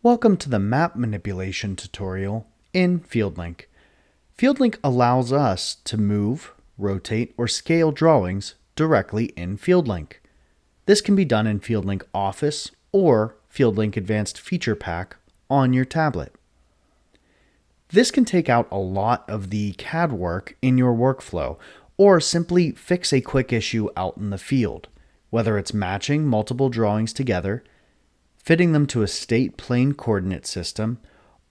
Welcome to the map manipulation tutorial in FieldLink. FieldLink allows us to move, rotate, or scale drawings directly in FieldLink. This can be done in FieldLink Office or FieldLink Advanced Feature Pack on your tablet. This can take out a lot of the CAD work in your workflow or simply fix a quick issue out in the field, whether it's matching multiple drawings together, fitting them to a state plane coordinate system,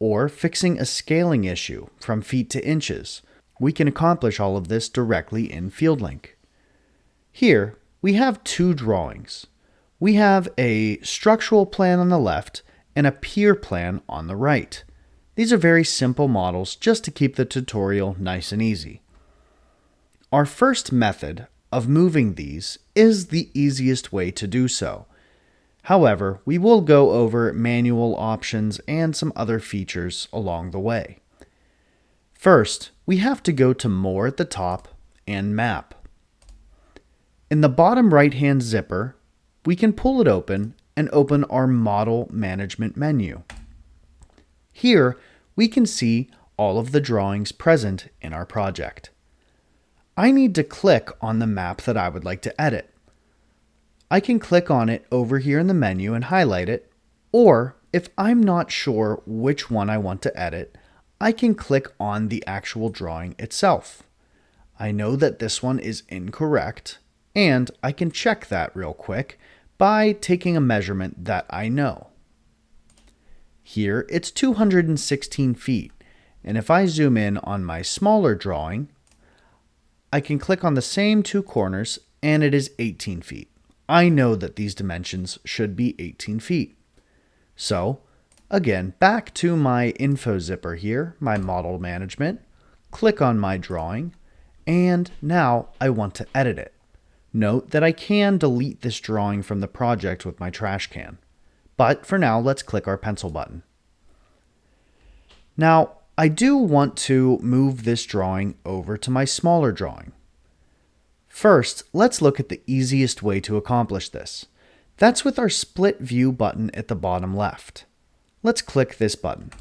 or fixing a scaling issue from feet to inches. We can accomplish all of this directly in FieldLink. Here, we have two drawings. We have a structural plan on the left and a pier plan on the right. These are very simple models just to keep the tutorial nice and easy. Our first method of moving these is the easiest way to do so. However, we will go over manual options and some other features along the way. First, we have to go to More at the top and Map. In the bottom right-hand zipper, we can pull it open and open our Model Management menu. Here, we can see all of the drawings present in our project. I need to click on the map that I would like to edit. I can click on it over here in the menu and highlight it, or if I'm not sure which one I want to edit, I can click on the actual drawing itself. I know that this one is incorrect, and I can check that real quick by taking a measurement that I know. Here it's 216 feet, and if I zoom in on my smaller drawing, I can click on the same two corners and it is 18 feet. I know that these dimensions should be 18 feet. So, again, back to my info zipper here, my model management, click on my drawing, and now I want to edit it. Note that I can delete this drawing from the project with my trash can. But for now, let's click our pencil button. Now, I do want to move this drawing over to my smaller drawing. First, let's look at the easiest way to accomplish this. That's with our split view button at the bottom left. Let's click this button.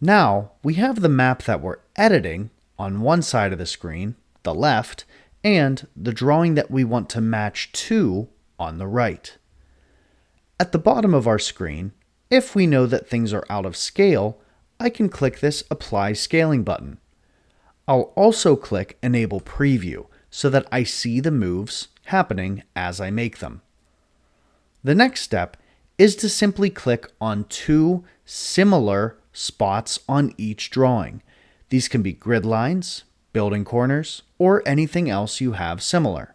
Now, we have the map that we're editing on one side of the screen, the left, and the drawing that we want to match to on the right. At the bottom of our screen, if we know that things are out of scale, I can click this Apply Scaling button. I'll also click Enable Preview so that I see the moves happening as I make them. The next step is to simply click on two similar spots on each drawing. These can be grid lines, building corners, or anything else you have similar.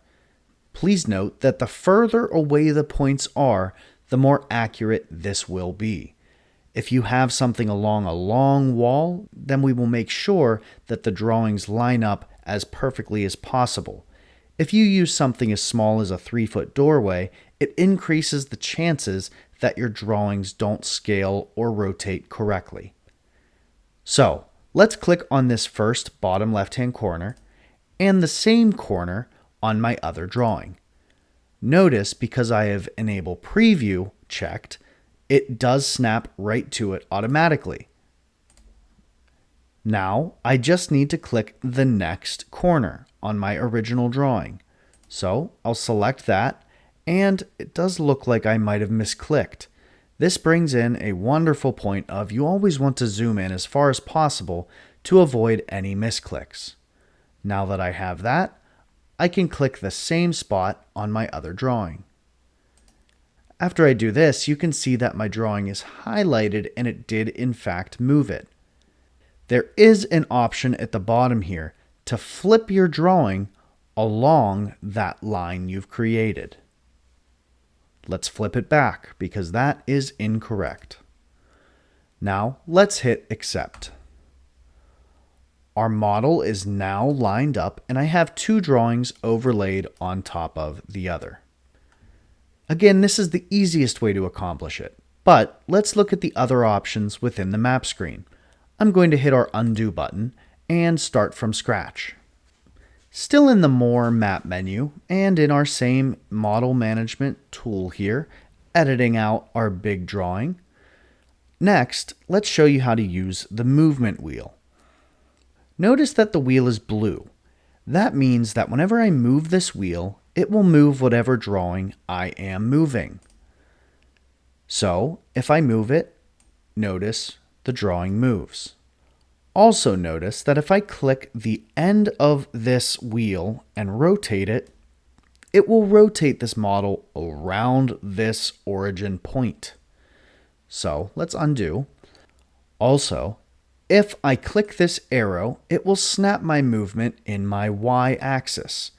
Please note that the further away the points are, the more accurate this will be. If you have something along a long wall, then we will make sure that the drawings line up as perfectly as possible. If you use something as small as a 3-foot doorway, it increases the chances that your drawings don't scale or rotate correctly. So, let's click on this first bottom left-hand corner and the same corner on my other drawing. Notice because I have Enable Preview checked, it does snap right to it automatically. Now, I just need to click the next corner on my original drawing. So, I'll select that, and it does look like I might have misclicked. This brings in a wonderful point of you always want to zoom in as far as possible to avoid any misclicks. Now that I have that, I can click the same spot on my other drawing. After I do this, you can see that my drawing is highlighted and it did in fact move it. There is an option at the bottom here to flip your drawing along that line you've created. Let's flip it back because that is incorrect. Now let's hit Accept. Our model is now lined up and I have two drawings overlaid on top of the other. Again, this is the easiest way to accomplish it, but let's look at the other options within the map screen. I'm going to hit our Undo button and start from scratch. Still in the More Map menu and in our same Model Management tool here, editing out our big drawing, Next, let's show you how to use the movement wheel. Notice that the wheel is blue. That means that whenever I move this wheel, it will move whatever drawing I am moving. So, if I move it, notice the drawing moves. Also notice that if I click the end of this wheel and rotate it, it will rotate this model around this origin point. So let's undo. Also, if I click this arrow, it will snap my movement in my y-axis.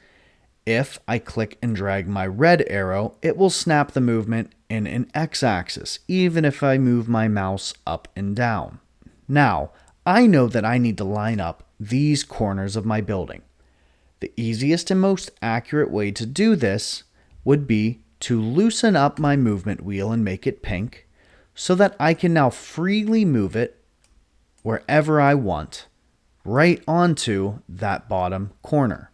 If I click and drag my red arrow, it will snap the movement in an x-axis, even if I move my mouse up and down. Now, I know that I need to line up these corners of my building. The easiest and most accurate way to do this would be to loosen up my movement wheel and make it pink so that I can now freely move it wherever I want, right onto that bottom corner.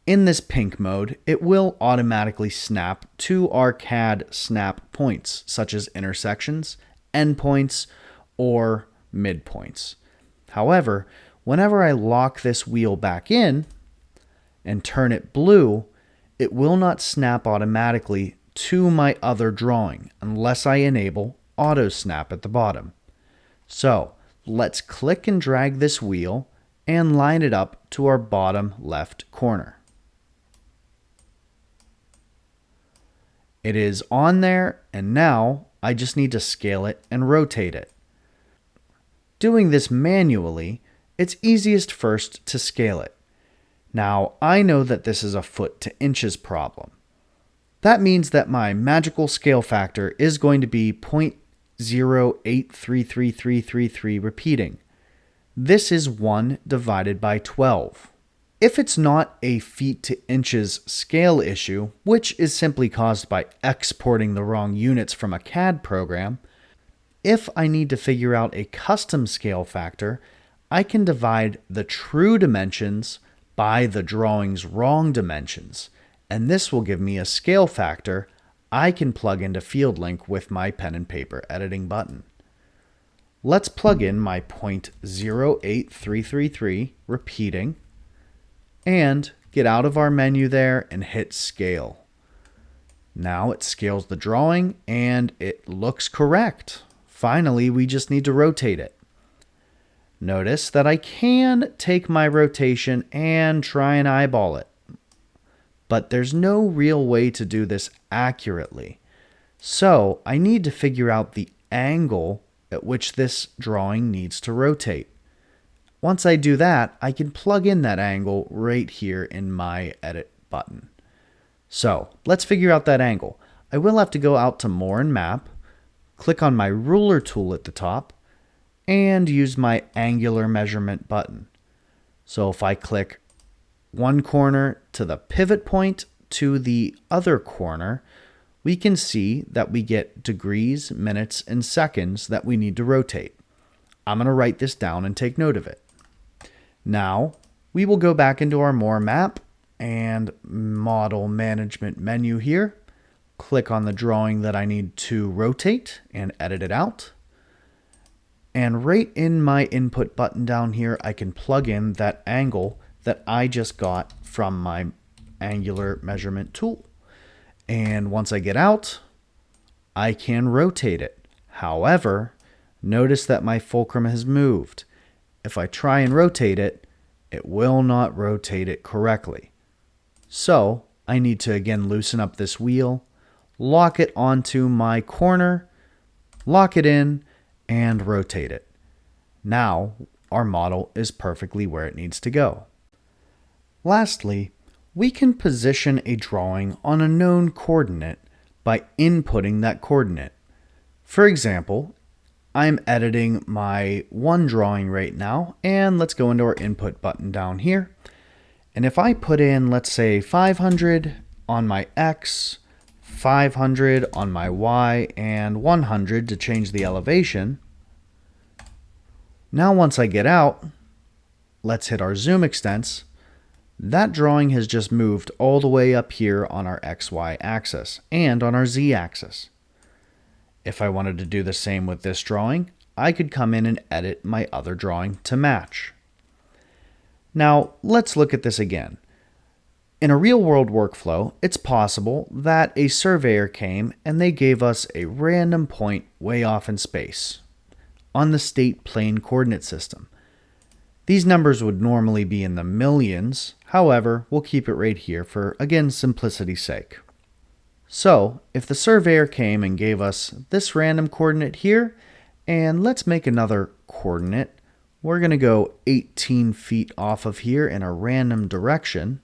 In this pink mode, it will automatically snap to our CAD snap points, such as intersections, endpoints, or midpoints. However, whenever I lock this wheel back in and turn it blue, it will not snap automatically to my other drawing unless I enable auto snap at the bottom. So let's click and drag this wheel and line it up to our bottom left corner. It is on there, and now I just need to scale it and rotate it. Doing this manually, it's easiest first to scale it. Now, I know that this is a foot to inches problem. That means that my magical scale factor is going to be 0.083333 repeating. This is 1 divided by 12. If it's not a feet to inches scale issue, which is simply caused by exporting the wrong units from a CAD program, if I need to figure out a custom scale factor, I can divide the true dimensions by the drawing's wrong dimensions, and this will give me a scale factor I can plug into FieldLink with my pen and paper editing button. Let's plug in my 0.08333 repeating and get out of our menu there and hit scale. Now it scales the drawing and it looks correct. Finally, we just need to rotate it. Notice that I can take my rotation and try and eyeball it, but there's no real way to do this accurately. So I need to figure out the angle at which this drawing needs to rotate. Once I do that, I can plug in that angle right here in my edit button. So let's figure out that angle. I will have to go out to More and Map, click on my ruler tool at the top, and use my angular measurement button. So if I click one corner to the pivot point to the other corner, we can see that we get degrees, minutes, and seconds that we need to rotate. I'm going to write this down and take note of it. Now, we will go back into our More Map and Model Management menu here. Click on the drawing that I need to rotate and edit it out. And right in my input button down here, I can plug in that angle that I just got from my angular measurement tool. And once I get out, I can rotate it. However, notice that my fulcrum has moved. If I try and rotate it, it will not rotate it correctly. So I need to again loosen up this wheel, lock it onto my corner, lock it in, and rotate it. Now our model is perfectly where it needs to go. Lastly, we can position a drawing on a known coordinate by inputting that coordinate. For example, I'm editing my one drawing right now, and let's go into our input button down here. And if I put in, let's say 500 on my X, 500 on my Y, and 100 to change the elevation. Now once I get out, let's hit our zoom extents. That drawing has just moved all the way up here on our XY axis and on our Z axis. If I wanted to do the same with this drawing, I could come in and edit my other drawing to match. Now, let's look at this again. In a real-world workflow, it's possible that a surveyor came and they gave us a random point way off in space on the state plane coordinate system. These numbers would normally be in the millions, however, we'll keep it right here for, again, simplicity's sake. So, if the surveyor came and gave us this random coordinate here, and let's make another coordinate, we're going to go 18 feet off of here in a random direction,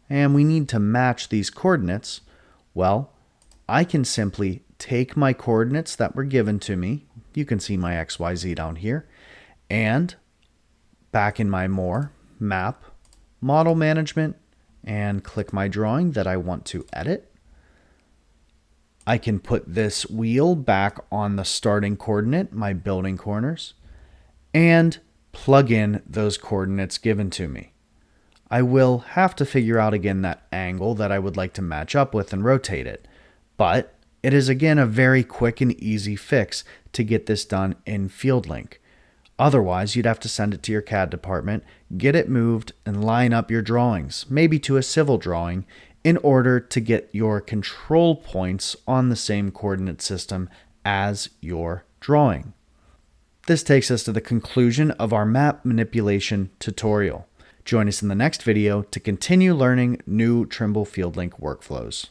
and we need to match these coordinates. Well, I can simply take my coordinates that were given to me, you can see my XYZ down here, and back in my More, Map, Model Management, and click my drawing that I want to edit. I can put this wheel back on the starting coordinate, my building corners, and plug in those coordinates given to me. I will have to figure out again that angle that I would like to match up with and rotate it, but it is again a very quick and easy fix to get this done in FieldLink. Otherwise, you'd have to send it to your CAD department, get it moved, and line up your drawings, maybe to a civil drawing, in order to get your control points on the same coordinate system as your drawing. This takes us to the conclusion of our map manipulation tutorial. Join us in the next video to continue learning new Trimble FieldLink workflows.